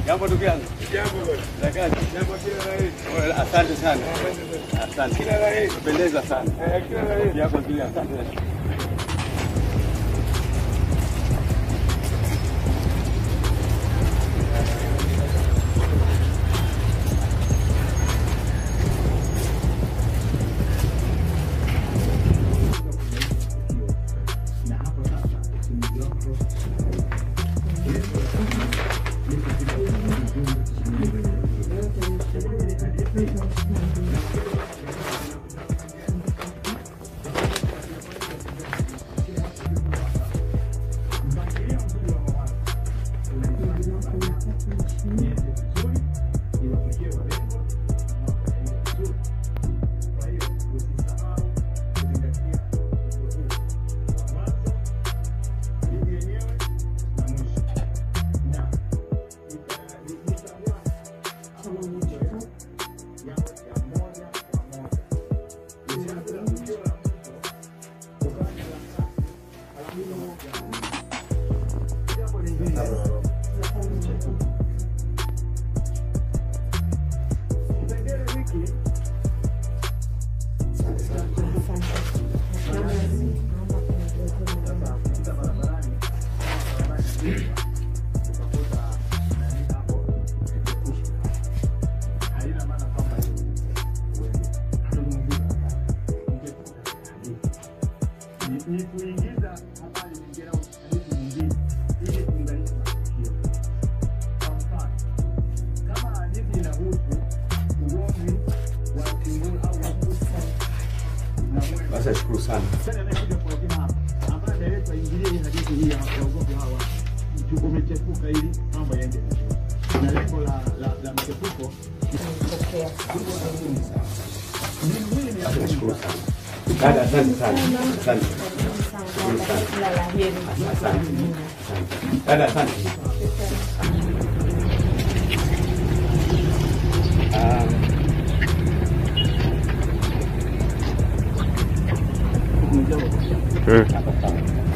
Jambo ndugu yangu. Jambo bwana. Jambo kila la heri. Asante sana. Asante. Kila la heri. Pendeza sana. Kila la heri. Yako pia asante. Ni kuingiza habari nyingine au hadithi nyingine ili kuunganisha matukio. Kwa mfano, kama hadithi inahusu ugomvi wa Singeli au Wakusa na Mwema. Basi shukuru sana. Sasa anakuja kwa kina hapa. Ambaye director ingilie hadithi hii ya ugomvi hawa. Tukomechepuka ili mambo yaende vizuri. Na lengo la mchepuko ni kupokea. Basi shukuru sana. Dada, asante sana. Asante. Kila la heri. Asante. Dada, asante. Hapa sawa.